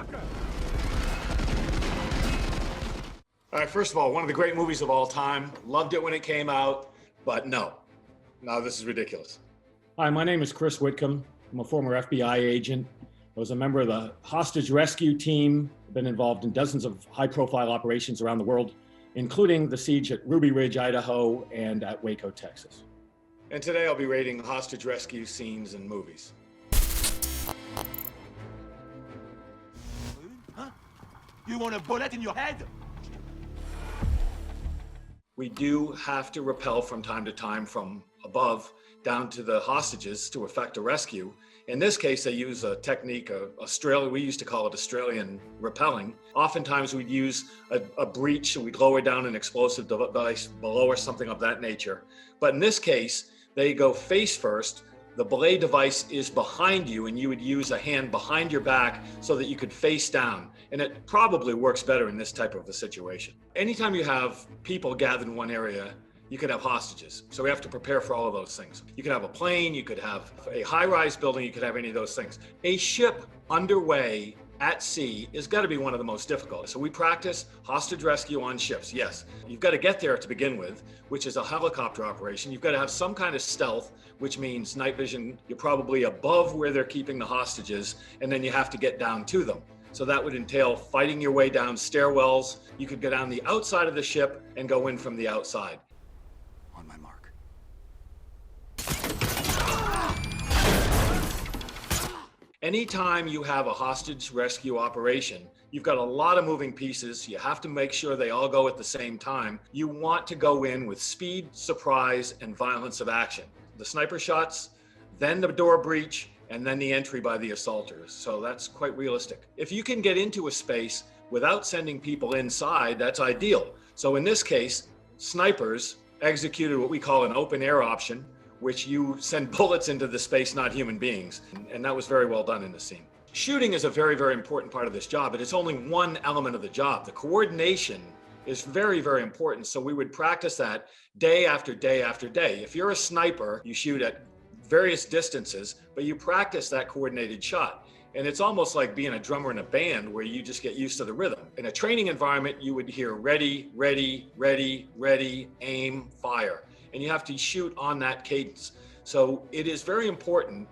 sucker! All right, first of all, one of the great movies of all time. Loved it when it came out, but no, this is ridiculous. Hi, my name is Chris Whitcomb. I'm a former FBI agent. I was a member of the hostage rescue team. I've been involved in dozens of high-profile operations around the world, including the siege at Ruby Ridge, Idaho, and at Waco, Texas. And today I'll be rating hostage rescue scenes in movies. Huh? You want a bullet in your head? We do have to rappel from time to time from above down to the hostages to effect a rescue. In this case, they use a technique, we used to call it Australian rappelling. Oftentimes we'd use a breach, we'd lower down an explosive device below or something of that nature. But in this case, they go face first. The belay device is behind you, and you would use a hand behind your back so that you could face down. And it probably works better in this type of a situation. Anytime you have people gathered in one area, you could have hostages. So we have to prepare for all of those things. You could have a plane, you could have a high-rise building, you could have any of those things. A ship underway at sea is got to be one of the most difficult. So we practice hostage rescue on ships. Yes, you've got to get there to begin with, which is a helicopter operation. You've got to have some kind of stealth, which means night vision. You're probably above where they're keeping the hostages, and then you have to get down to them. So that would entail fighting your way down stairwells. You could go down the outside of the ship and go in from the outside. On my mark. Anytime you have a hostage rescue operation, you've got a lot of moving pieces. You have to make sure they all go at the same time. You want to go in with speed, surprise, and violence of action. The sniper shots, then the door breach, and then the entry by the assaulters. So that's quite realistic. If you can get into a space without sending people inside, that's ideal. So in this case, snipers executed what we call an open air option, which you send bullets into the space, not human beings. And that was very well done in the scene. Shooting is a very, very important part of this job, but it's only one element of the job. The coordination is very, very important. So we would practice that day after day after day. If you're a sniper, you shoot at various distances, but you practice that coordinated shot. And it's almost like being a drummer in a band where you just get used to the rhythm. In a training environment, you would hear ready, ready, ready, ready, aim, fire. And you have to shoot on that cadence. So it is very important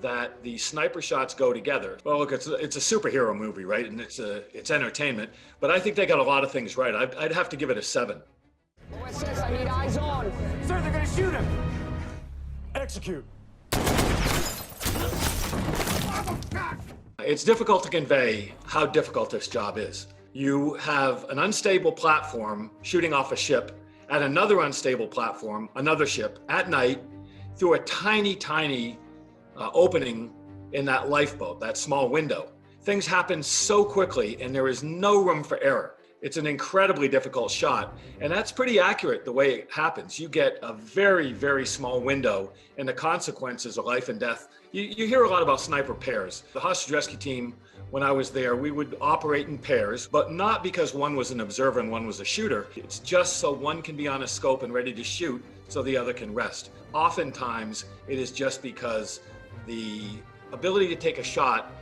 that the sniper shots go together. Well, look, it's a superhero movie, right? And it's entertainment, but I think they got a lot of things right. I'd have to give it a 7. OSS, I need eyes on. Sir, they're gonna shoot him! Execute. It's difficult to convey how difficult this job is. You have an unstable platform shooting off a ship at another unstable platform, another ship, at night, through a tiny, tiny opening in that lifeboat, that small window. Things happen so quickly and there is no room for error. It's an incredibly difficult shot, and that's pretty accurate the way it happens. You get a very, very small window, and the consequences are life and death. You hear a lot about sniper pairs. The hostage rescue team, when I was there, we would operate in pairs, but not because one was an observer and one was a shooter. It's just so one can be on a scope and ready to shoot so the other can rest. Oftentimes, it is just because the ability to take a shot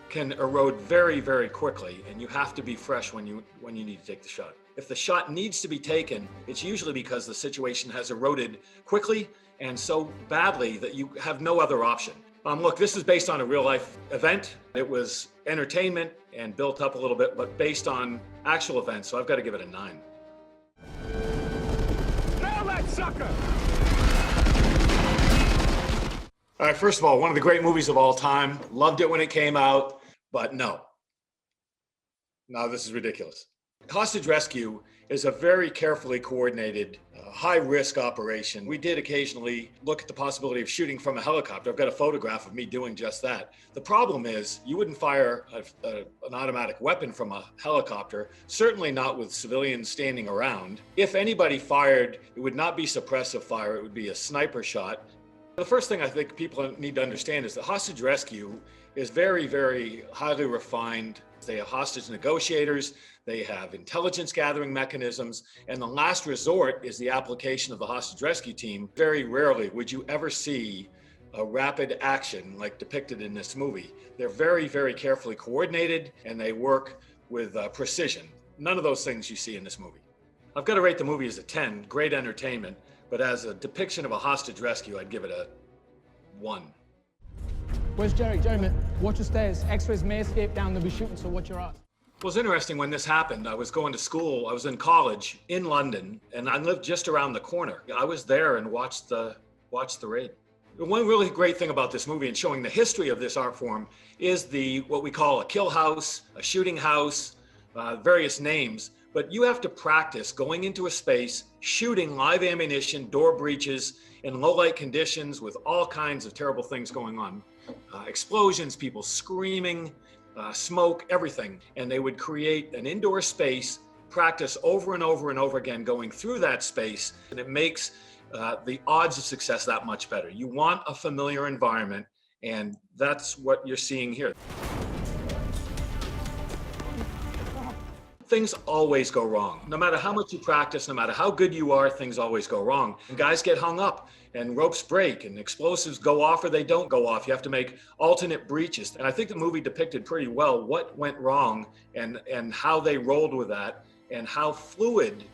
can erode very, very quickly, and you have to be fresh when you need to take the shot. If the shot needs to be taken, it's usually because the situation has eroded quickly and so badly that you have no other option. Look, this is based on a real life event. It was entertainment and built up a little bit, but based on actual events, so I've got to give it a 9. Nail that sucker! All right, first of all, one of the great movies of all time. Loved it when it came out, but no, this is ridiculous. Hostage rescue is a very carefully coordinated, high-risk operation. We did occasionally look at the possibility of shooting from a helicopter. I've got a photograph of me doing just that. The problem is you wouldn't fire an automatic weapon from a helicopter, certainly not with civilians standing around. If anybody fired, it would not be suppressive fire, it would be a sniper shot. The first thing I think people need to understand is that hostage rescue is very, very highly refined. They have hostage negotiators, they have intelligence gathering mechanisms, and the last resort is the application of the hostage rescue team. Very rarely would you ever see a rapid action like depicted in this movie. They're very, very carefully coordinated, and they work with precision. None of those things you see in this movie. I've got to rate the movie as a 10, great entertainment, but as a depiction of a hostage rescue, I'd give it a 1. Where's Jerry? Jerry, man, watch your stairs. X-rays may escape down, they'll be shooting, so watch your ass. It was interesting when this happened. I was going to school, I was in college in London, and I lived just around the corner. I was there and watched the raid. One really great thing about this movie and showing the history of this art form is what we call a kill house, a shooting house, various names. But you have to practice going into a space, shooting live ammunition, door breaches, in low light conditions with all kinds of terrible things going on. Explosions, people screaming, smoke, everything. And they would create an indoor space, practice over and over and over again going through that space, and it makes the odds of success that much better. You want a familiar environment, and that's what you're seeing here. Things always go wrong. No matter how much you practice, no matter how good you are, things always go wrong. And guys get hung up, and ropes break, and explosives go off or they don't go off. You have to make alternate breaches. And I think the movie depicted pretty well what went wrong and how they rolled with that, and how fluid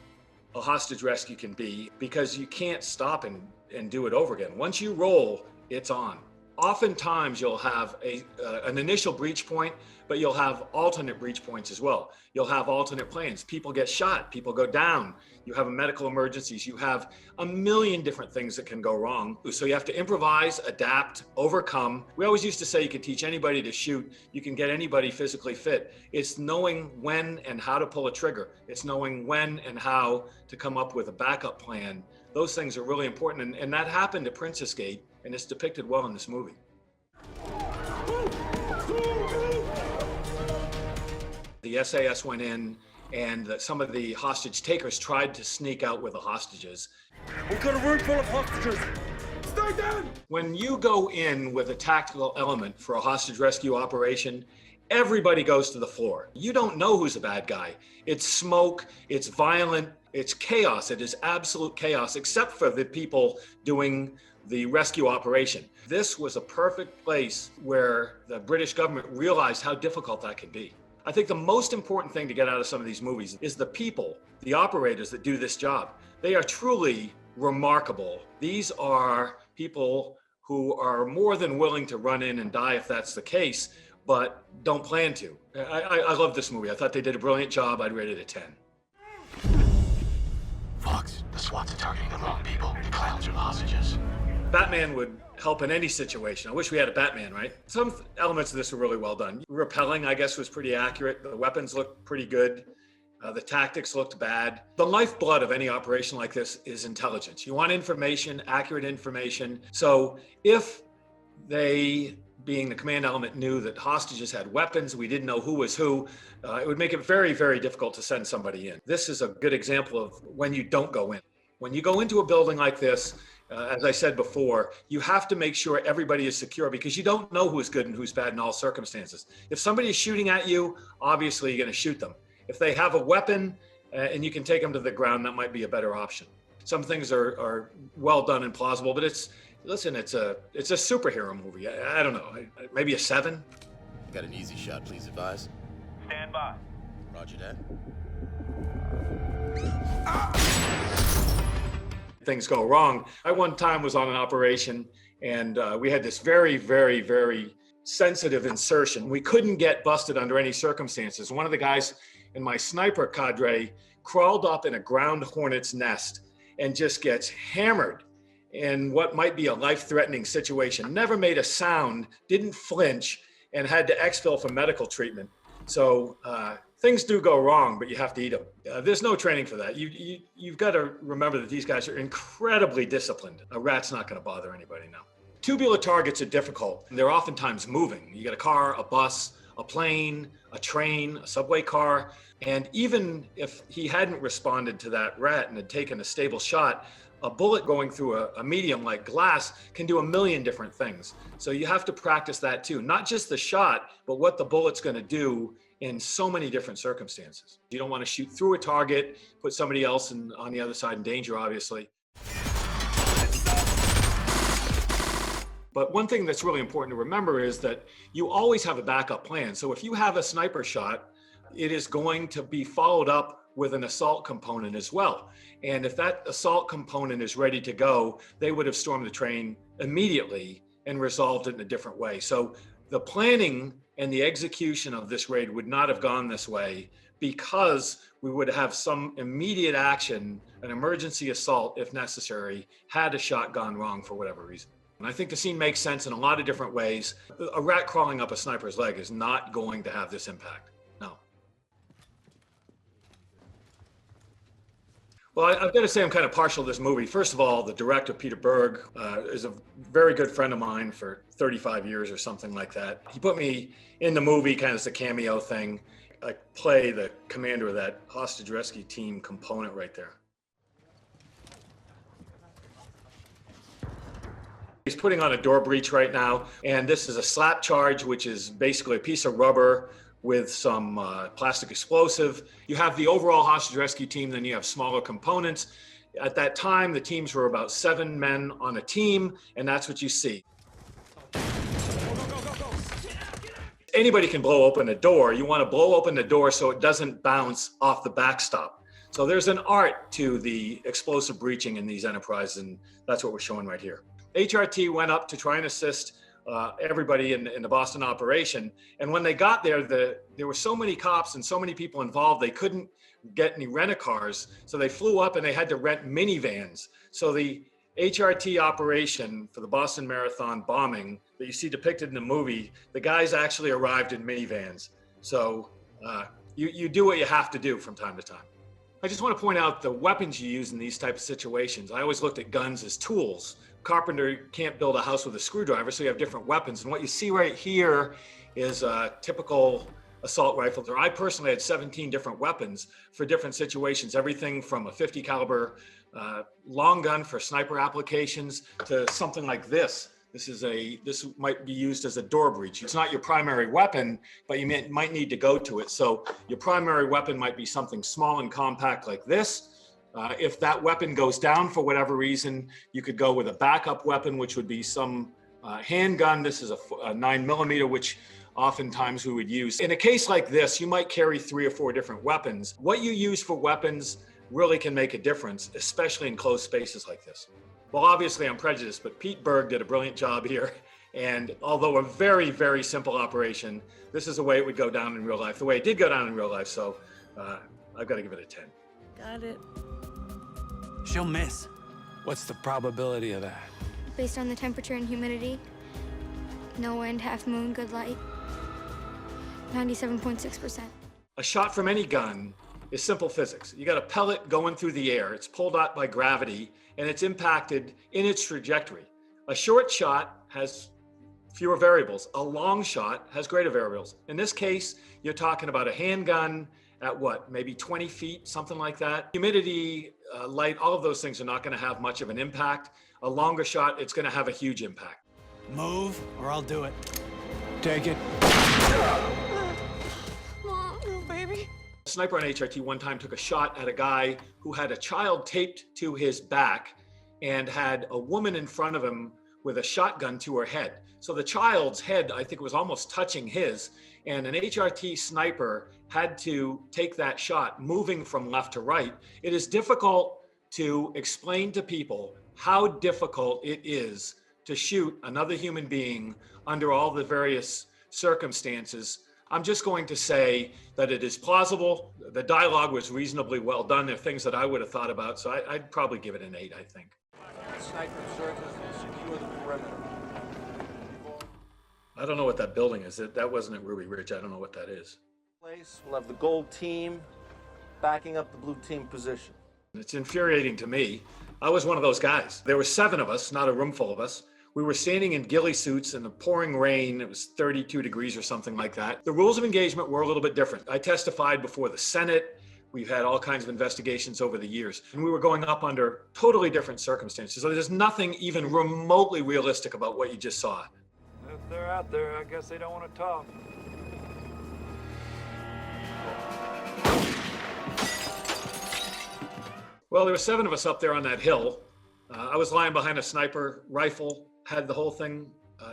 a hostage rescue can be, because you can't stop and do it over again. Once you roll, it's on. Oftentimes you'll have an initial breach point, but you'll have alternate breach points as well. You'll have alternate plans. People get shot, people go down. You have medical emergencies. You have a million different things that can go wrong. So you have to improvise, adapt, overcome. We always used to say you can teach anybody to shoot. You can get anybody physically fit. It's knowing when and how to pull a trigger. It's knowing when and how to come up with a backup plan. Those things are really important. And that happened at Princess Gate, and it's depicted well in this movie. The SAS went in, and some of the hostage takers tried to sneak out with the hostages. We've got a room full of hostages. Stay down! When you go in with a tactical element for a hostage rescue operation, everybody goes to the floor. You don't know who's a bad guy. It's smoke, it's violent, it's chaos. It is absolute chaos, except for the people doing the rescue operation. This was a perfect place where the British government realized how difficult that can be. I think the most important thing to get out of some of these movies is the people, the operators that do this job. They are truly remarkable. These are people who are more than willing to run in and die if that's the case, but don't plan to. I love this movie. I thought they did a brilliant job. I'd rate it a 10. Fox, the SWATs are targeting the wrong people. The clowns are the hostages. Batman would help in any situation. I wish we had a Batman, right? Some elements of this were really well done. Repelling, I guess, was pretty accurate. The weapons looked pretty good. The tactics looked bad. The lifeblood of any operation like this is intelligence. You want information, accurate information. So if they, being the command element, knew that hostages had weapons, we didn't know who was who, it would make it very, very difficult to send somebody in. This is a good example of when you don't go in. When you go into a building like this, as I said before, you have to make sure everybody is secure, because you don't know who's good and who's bad in all circumstances. If somebody is shooting at you, obviously you're going to shoot them. If they have a weapon and you can take them to the ground, that might be a better option. Some things are well done and plausible, but it's a superhero movie. I don't know, maybe a 7. Got an easy shot, please advise. Stand by. Roger that. Things go wrong. I one time was on an operation, and we had this very, very, very sensitive insertion. We couldn't get busted under any circumstances. One of the guys in my sniper cadre crawled up in a ground hornet's nest and just gets hammered in what might be a life-threatening situation. Never made a sound, didn't flinch, and had to exfil for medical treatment. So things do go wrong, but you have to eat them. There's no training for that. You've got to remember that these guys are incredibly disciplined. A rat's not going to bother anybody now. Tubular targets are difficult. They're oftentimes moving. You get a car, a bus, a plane, a train, a subway car. And even if he hadn't responded to that rat and had taken a stable shot, a bullet going through a medium like glass can do a million different things. So you have to practice that too. Not just the shot, but what the bullet's going to do in so many different circumstances. You don't want to shoot through a target, put somebody else on the other side in danger, obviously. But one thing that's really important to remember is that you always have a backup plan. So if you have a sniper shot, it is going to be followed up with an assault component as well. And if that assault component is ready to go, they would have stormed the train immediately and resolved it in a different way. So the planning and the execution of this raid would not have gone this way because we would have some immediate action, an emergency assault if necessary, had a shot gone wrong for whatever reason. And I think the scene makes sense in a lot of different ways. A rat crawling up a sniper's leg is not going to have this impact. No. Well, I've got to say I'm kind of partial to this movie. First of all, the director, Peter Berg, is a very good friend of mine for 35 years or something like that. He put me in the movie kind of as a cameo thing. I play the commander of that hostage rescue team component right there. He's putting on a door breach right now, and this is a slap charge, which is basically a piece of rubber with some plastic explosive. You have the overall hostage rescue team, then you have smaller components. At that time, the teams were about 7 men on a team, and that's what you see. Anybody can blow open a door. You want to blow open the door so it doesn't bounce off the backstop. So there's an art to the explosive breaching in these enterprises, and that's what we're showing right here. HRT went up to try and assist everybody in the Boston operation. And when they got there, there were so many cops and so many people involved, they couldn't get any rent-a-cars. So they flew up and they had to rent minivans. So the HRT operation for the Boston Marathon bombing that you see depicted in the movie, the guys actually arrived in minivans. So you do what you have to do from time to time. I just want to point out the weapons you use in these types of situations. I always looked at guns as tools. Carpenter can't build a house with a screwdriver, so you have different weapons. And what you see right here is typical assault rifles. I personally had 17 different weapons for different situations, everything from a 50 caliber long gun for sniper applications to something like this. This might be used as a door breach. It's not your primary weapon, but you might need to go to it. So your primary weapon might be something small and compact like this. If that weapon goes down for whatever reason, you could go with a backup weapon, which would be some handgun. This is a 9mm, which oftentimes we would use. In a case like this, you might carry 3 or 4 different weapons. What you use for weapons really can make a difference, especially in closed spaces like this. Well, obviously I'm prejudiced, but Pete Berg did a brilliant job here. And although a very, very simple operation, this is the way it would go down in real life, the way it did go down in real life. So I've got to give it a 10. Got it. She'll miss. What's the probability of that? Based on the temperature and humidity, no wind, half moon, good light, 97.6%. A shot from any gun is simple physics. You got a pellet going through the air. It's pulled out by gravity, and it's impacted in its trajectory. A short shot has fewer variables. A long shot has greater variables. In this case, you're talking about a handgun at what, maybe 20 feet, something like that. Humidity, light, all of those things are not going to have much of an impact. A longer shot, it's going to have a huge impact. Move, or I'll do it. Take it. Mom, oh, baby. A sniper on HRT one time took a shot at a guy who had a child taped to his back and had a woman in front of him with a shotgun to her head. So the child's head, I think, was almost touching his, and an HRT sniper had to take that shot moving from left to right. It is difficult to explain to people how difficult it is to shoot another human being under all the various circumstances. I'm just going to say that it is plausible. The dialogue was reasonably well done. There are things that I would have thought about, so I'd probably give it an 8, I think. Sniper searches and secure the perimeter. I don't know what that building is. That wasn't at Ruby Ridge. I don't know what that is. We'll have the gold team backing up the blue team position. It's infuriating to me. I was one of those guys. There were 7 of us, not a room full of us. We were standing in ghillie suits in the pouring rain. It was 32 degrees or something like that. The rules of engagement were a little bit different. I testified before the Senate. We've had all kinds of investigations over the years, and we were going up under totally different circumstances. So there's nothing even remotely realistic about what you just saw. If they're out there, I guess they don't want to talk. Well, there were 7 of us up there on that hill. I was lying behind a sniper rifle, had the whole thing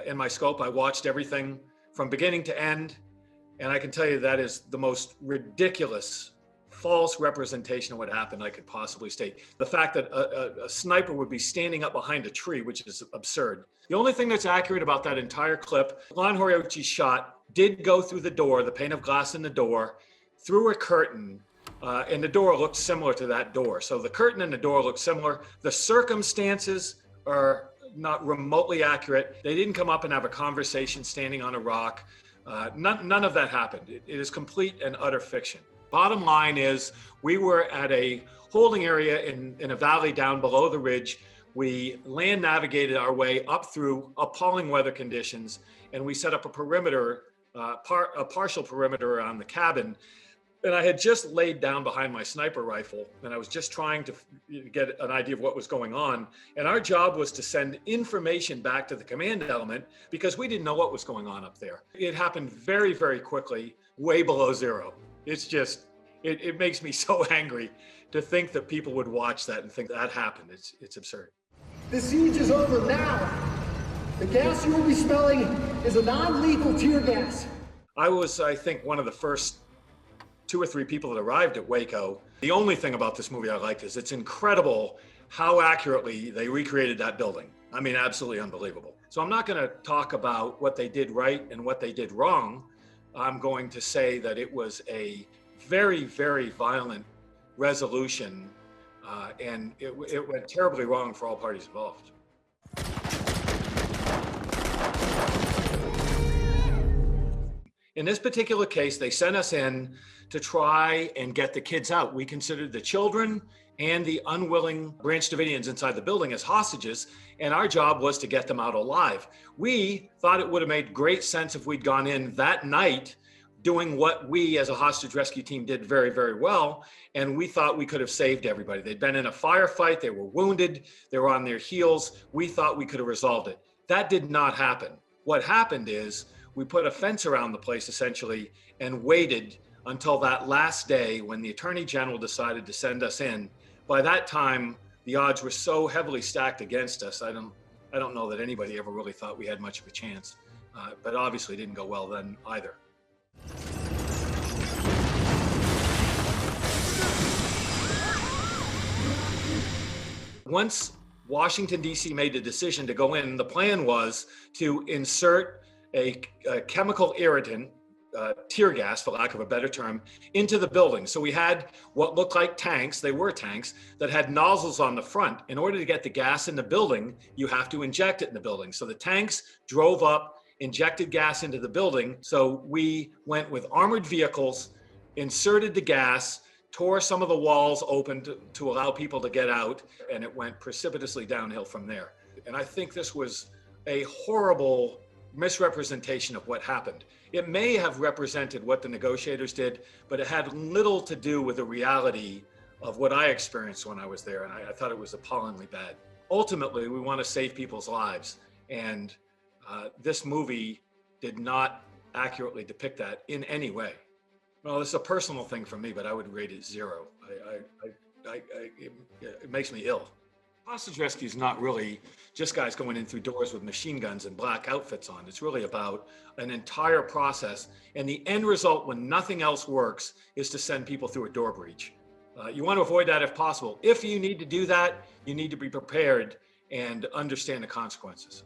in my scope. I watched everything from beginning to end. And I can tell you that is the most ridiculous, false representation of what happened I could possibly state. The fact that a sniper would be standing up behind a tree, which is absurd. The only thing that's accurate about that entire clip, Lon Horiuchi's shot did go through the door, the pane of glass in the door, through a curtain, and the door looked similar to that door. So the curtain and the door look similar. The circumstances are not remotely accurate. They didn't come up and have a conversation standing on a rock. None of that happened. It is complete and utter fiction. Bottom line is, we were at a holding area in a valley down below the ridge. We land navigated our way up through appalling weather conditions, and we set up a perimeter, a partial perimeter around the cabin. And I had just laid down behind my sniper rifle, and I was just trying to get an idea of what was going on. And our job was to send information back to the command element because we didn't know what was going on up there. It happened very, very quickly, way below zero. It's just, it makes me so angry to think that people would watch that and think that happened. It's absurd. The siege is over now. The gas you will be smelling is a non-lethal tear gas. I was, I think, one of the first 2 or 3 people that arrived at Waco. The only thing about this movie I liked is it's incredible how accurately they recreated that building. I mean, absolutely unbelievable. So I'm not going to talk about what they did right and what they did wrong. I'm going to say that it was a very, very violent resolution, and it went terribly wrong for all parties involved. In this particular case, they sent us in to try and get the kids out. We considered the children and the unwilling Branch Davidians inside the building as hostages, and our job was to get them out alive. We thought it would have made great sense if we'd gone in that night doing what we as a hostage rescue team did very, very well, and we thought we could have saved everybody. They'd been in a firefight, they were wounded, they were on their heels. We thought we could have resolved it. That did not happen. What happened is we put a fence around the place essentially and waited until that last day when the Attorney General decided to send us in. By that time, the odds were so heavily stacked against us. I don't know that anybody ever really thought we had much of a chance, but obviously it didn't go well then either. Once Washington, D.C. made the decision to go in, the plan was to insert a chemical irritant, tear gas, for lack of a better term, into the building. So we had what looked like tanks, they were tanks, that had nozzles on the front. In order to get the gas in the building, you have to inject it in the building. So the tanks drove up, injected gas into the building. So we went with armored vehicles, inserted the gas, tore some of the walls open to allow people to get out, and it went precipitously downhill from there. And I think this was a horrible misrepresentation of what happened. It may have represented what the negotiators did, but it had little to do with the reality of what I experienced when I was there, and I thought it was appallingly bad. Ultimately, we want to save people's lives, and this movie did not accurately depict that in any way. Well, this is a personal thing for me, but I would rate it 0. It makes me ill. Hostage rescue is not really just guys going in through doors with machine guns and black outfits on. It's really about an entire process. And the end result, when nothing else works, is to send people through a door breach. You want to avoid that if possible. If you need to do that, you need to be prepared and understand the consequences.